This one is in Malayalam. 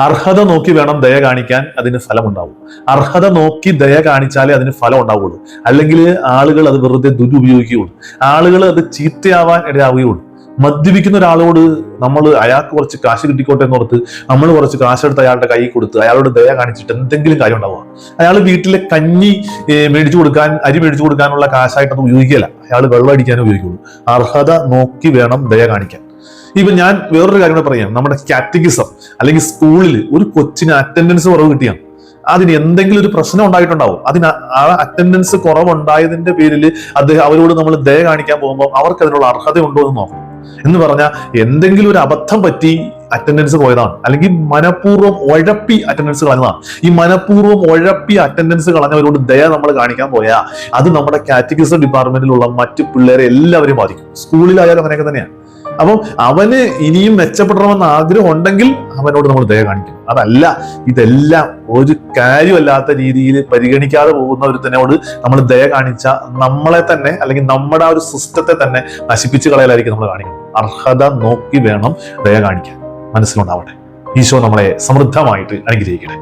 അർഹത നോക്കി വേണം ദയ കാണിക്കാൻ, അതിന് ഫലമുണ്ടാവും. അർഹത നോക്കി ദയ കാണിച്ചാലേ അതിന് ഫലം ഉണ്ടാവുള്ളൂ. അല്ലെങ്കിൽ ആളുകൾ അത് വെറുതെ ദുരുപയോഗിക്കുകയുള്ളൂ. ആളുകൾ അത് ചീത്തയാവാൻ ഇടയാവുകയുള്ളൂ. മദ്യപിക്കുന്ന ഒരാളോട് നമ്മൾ അയാൾക്ക് കുറച്ച് കാശ് കിട്ടിക്കോട്ടെ എന്നോർത്ത് നമ്മൾ കുറച്ച് കാശെടുത്ത് അയാളുടെ കൈ കൊടുത്ത് അയാളോട് ദയ കാണിച്ചിട്ട് എന്തെങ്കിലും കാര്യം ഉണ്ടാവുക? അയാൾ വീട്ടിലെ കഞ്ഞി മേടിച്ചു കൊടുക്കാൻ, അരി മേടിച്ചു കൊടുക്കാനുള്ള കാശായിട്ടൊന്നും ഉപയോഗിക്കില്ല. അയാൾ വെള്ളം അടിക്കാനേ ഉപയോഗിക്കുള്ളൂ. അർഹത നോക്കി വേണം ദയ കാണിക്കാൻ. ഇപ്പൊ ഞാൻ വേറൊരു കാര്യം കൂടെ പറയാം. നമ്മുടെ കാറ്റഗിസം അല്ലെങ്കിൽ സ്കൂളിൽ ഒരു കൊച്ചിന് അറ്റൻഡൻസ് കുറവ് കിട്ടിയാണ്, അതിന് എന്തെങ്കിലും ഒരു പ്രശ്നം ഉണ്ടായിട്ടുണ്ടാവും. അതിന് ആ അറ്റൻഡൻസ് കുറവുണ്ടായതിന്റെ പേരിൽ അവരോട് നമ്മൾ ദയ കാണിക്കാൻ പോകുമ്പോൾ അവർക്ക് അതിനുള്ള അർഹത ഉണ്ടോ എന്ന് നോക്കണം. എന്ന് പറഞ്ഞാൽ എന്തെങ്കിലും ഒരു അബദ്ധം പറ്റി അറ്റൻഡൻസ് പോയതാണ്, അല്ലെങ്കിൽ മനഃപൂർവ്വം ഉഴപ്പി അറ്റൻഡൻസ് കളഞ്ഞതാണ്. ഈ മനഃപൂർവ്വം ഉഴപ്പി അറ്റൻഡൻസ് കളഞ്ഞവരോട് ദയ നമ്മൾ കാണിക്കാൻ പോയാൽ അത് നമ്മുടെ കാറ്റഗിസം ഡിപ്പാർട്ട്മെന്റിലുള്ള മറ്റു പിള്ളേരെ എല്ലാവരെയും ബാധിക്കും. സ്കൂളിലായാലും അങ്ങനെയൊക്കെ തന്നെയാണ്. അപ്പം അവന് ഇനിയും മെച്ചപ്പെടണമെന്ന് ആഗ്രഹം ഉണ്ടെങ്കിൽ അവനോട് നമ്മൾ ദയ കാണിക്കും. അതല്ല, ഇതെല്ലാം ഒരു കാര്യമല്ലാത്ത രീതിയിൽ പരിഗണിക്കാതെ പോകുന്ന ഒരുത്തനോട് നമ്മൾ ദയ കാണിച്ച നമ്മളെ തന്നെ അല്ലെങ്കിൽ നമ്മുടെ ആ ഒരു സിസ്റ്റത്തെ തന്നെ നശിപ്പിച്ചു കളയലായിരിക്കും നമ്മൾ കാണിക്കുന്നത്. അർഹത നോക്കി വേണം ദയ കാണിക്കാൻ. മനസ്സിലുണ്ടാവട്ടെ. ഈശോ നമ്മളെ സമൃദ്ധമായിട്ട് അനുഗ്രഹിക്കട്ടെ.